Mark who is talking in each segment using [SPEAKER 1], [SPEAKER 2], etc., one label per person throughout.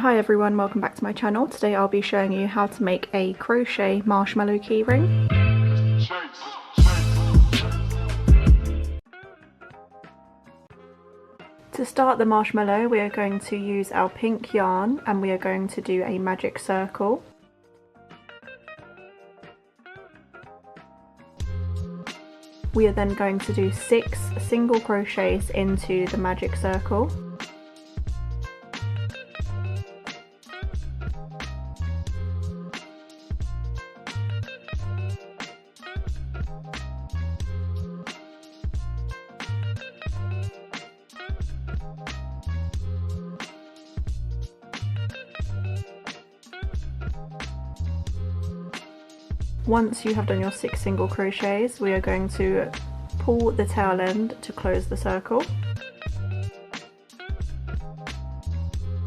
[SPEAKER 1] Hi everyone, welcome back to my channel. Today I'll be showing you how to make a crochet marshmallow keyring. To start the marshmallow, we are going to use our pink yarn and we are going to do a magic circle. We are then going to do 6 single crochets into the magic circle. Once you have done your 6 single crochets, we are going to pull the tail end to close the circle.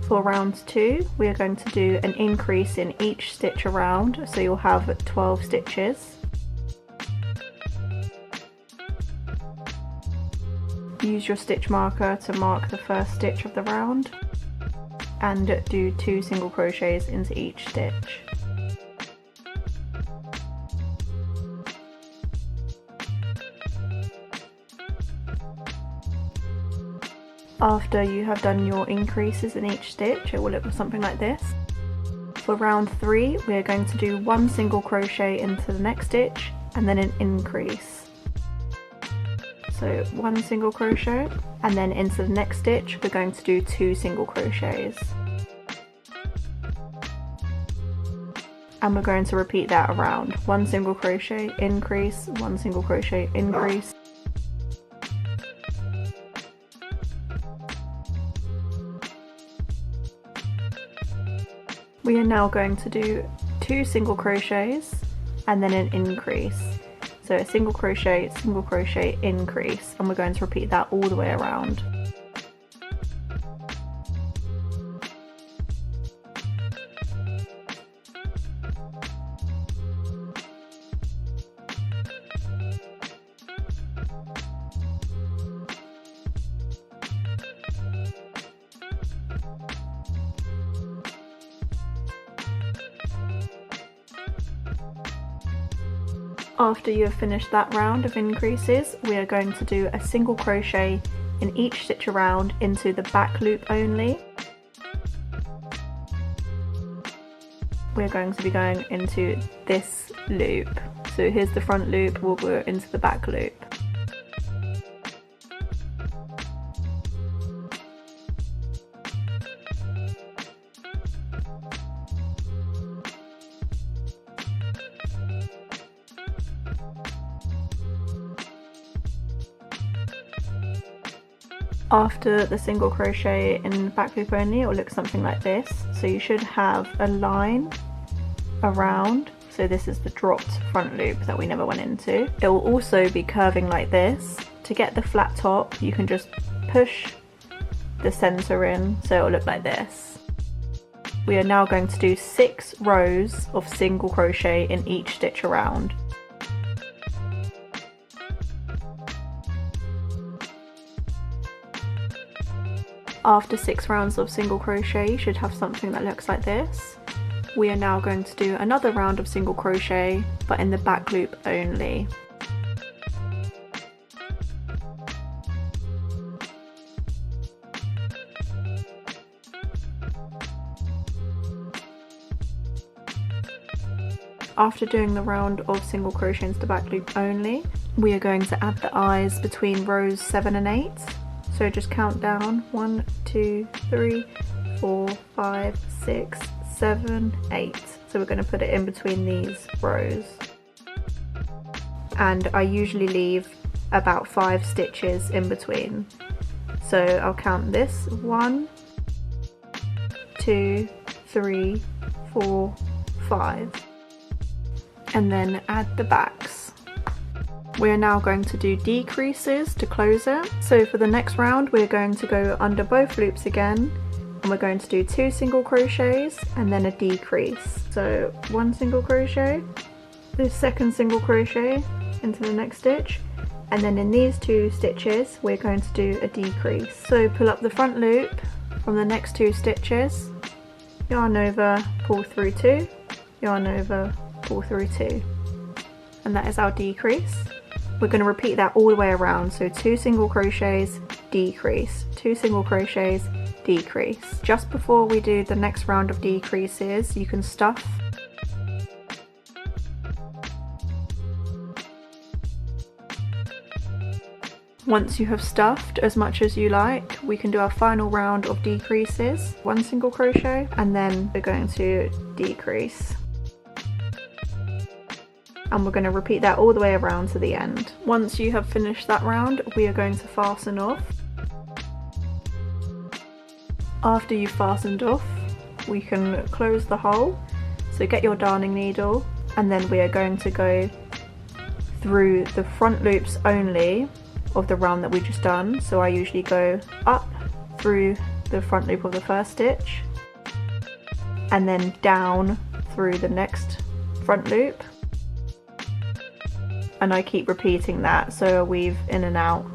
[SPEAKER 1] For round 2, we are going to do an increase in each stitch around, so you'll have 12 stitches. Use your stitch marker to mark the first stitch of the round and do 2 single crochets into each stitch. After you have done your increases in each stitch, it will look something like this. For round 3, we are going to do 1 single crochet into the next stitch and then an increase. So 1 single crochet, and then into the next stitch we're going to do 2 single crochets. And we're going to repeat that around. 1 single crochet, increase, 1 single crochet, increase. We are now going to do 2 single crochets and then an increase. So a single crochet, increase, and we're going to repeat that all the way around. After you have finished that round of increases, we are going to do a single crochet in each stitch around into the back loop only. We're going to be going into this loop. So here's the front loop, we'll go into the back loop. After the single crochet in the back loop only, it will look something like this. So you should have a line around, so this is the dropped front loop that we never went into. It will also be curving like this. To get the flat top, you can just push the center in, so it will look like this. We are now going to do 6 rows of single crochet in each stitch around. After 6 rounds of single crochet, you should have something that looks like this. We are now going to do another round of single crochet, but in the back loop only. After doing the round of single crochet into the back loop only, we are going to add the eyes between rows 7 and 8. So just count down 1, 2, 3, 4, 5, 6, 7, 8. So we're going to put it in between these rows. And I usually leave about 5 stitches in between. So I'll count this 1, 2, 3, 4, 5. And then add the backs. We are now going to do decreases to close it. So for the next round, we're going to go under both loops again, and we're going to do 2 single crochets and then a decrease. So 1 single crochet, the second single crochet into the next stitch, and then in these 2 stitches, we're going to do a decrease. So pull up the front loop from the next 2 stitches yarn over, pull through 2, yarn over, pull through 2, and that is our decrease. We're going to repeat that all the way around, so 2 single crochets, decrease, 2 single crochets, decrease. Just before we do the next round of decreases, you can stuff. Once you have stuffed as much as you like, we can do our final round of decreases, 1 single crochet, and then we're going to decrease. And we're going to repeat that all the way around to the end. Once you have finished that round, we are going to fasten off. After you've fastened off, we can close the hole. So get your darning needle, and then we are going to go through the front loops only of the round that we just done. So I usually go up through the front loop of the first stitch, and then down through the next front loop. And I keep repeating that, so I weave in and out.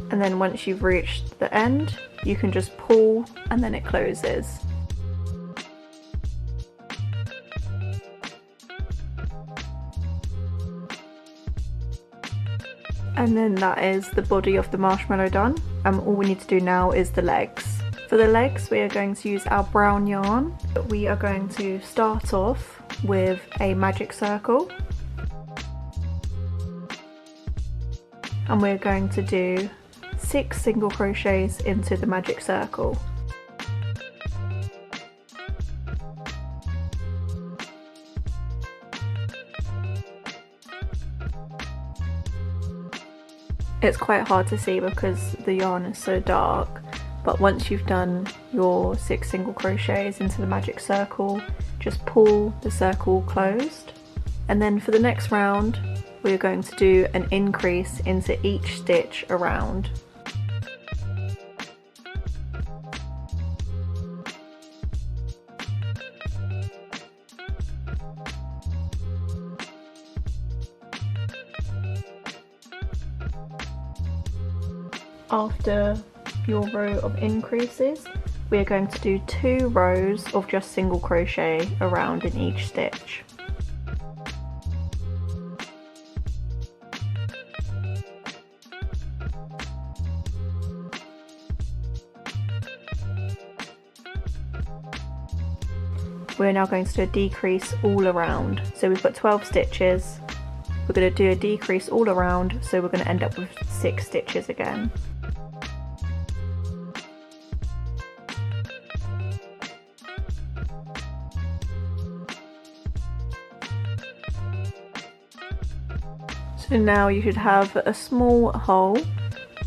[SPEAKER 1] And then once you've reached the end, you can just pull and then it closes. And then that is the body of the marshmallow done. All we need to do now is the legs. For the legs, we are going to use our brown yarn. We are going to start off with a magic circle. And we're going to do 6 single crochets into the magic circle. It's quite hard to see because the yarn is so dark. But once you've done your 6 single crochets into the magic circle, just pull the circle closed. And then for the next round, we're going to do an increase into each stitch around. After your row of increases, we are going to do 2 rows of just single crochet around in each stitch. We're now going to do a decrease all around. So we've got 12 stitches, we're going to do a decrease all around, so we're going to end up with 6 stitches again. So now you should have a small hole.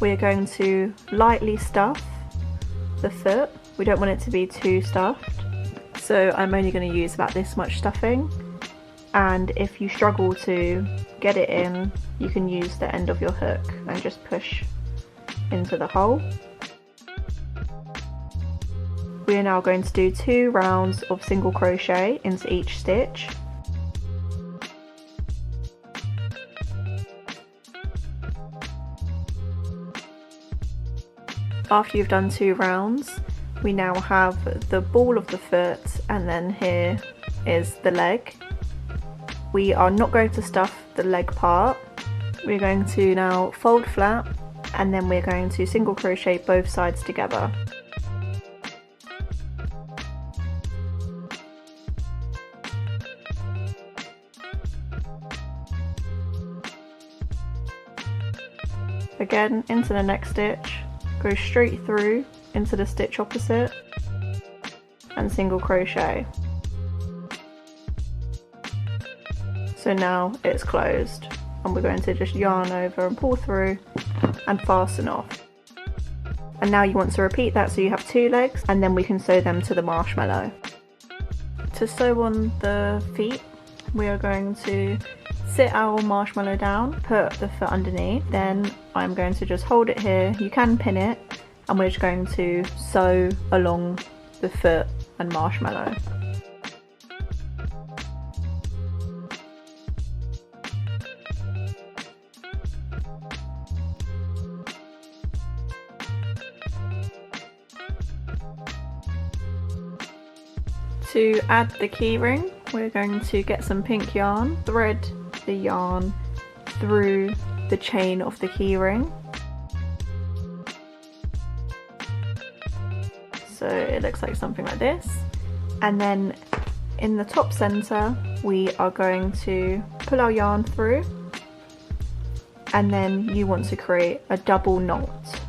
[SPEAKER 1] We're going to lightly stuff the foot. We don't want it to be too stuffed. So I'm only going to use about this much stuffing. And if you struggle to get it in, you can use the end of your hook and just push into the hole. We are now going to do 2 rounds of single crochet into each stitch. After you've done 2 rounds, we now have the ball of the foot, and then here is the leg. We are not going to stuff the leg part. We're going to now fold flat, and then we're going to single crochet both sides together. Again, into the next stitch. Go straight through into the stitch opposite and single crochet. So now it's closed, and we're going to just yarn over and pull through and fasten off. And now you want to repeat that, so you have 2 legs, and then we can sew them to the marshmallow. To sew on the feet, we are going to sit our marshmallow down, put the foot underneath, then I'm going to just hold it here. You can pin it, and we're just going to sew along the foot and marshmallow. To add the keyring, we're going to get some pink yarn, thread the yarn through the chain of the keyring. So it looks like something like this. And then in the top center, we are going to pull our yarn through, and then you want to create a double knot.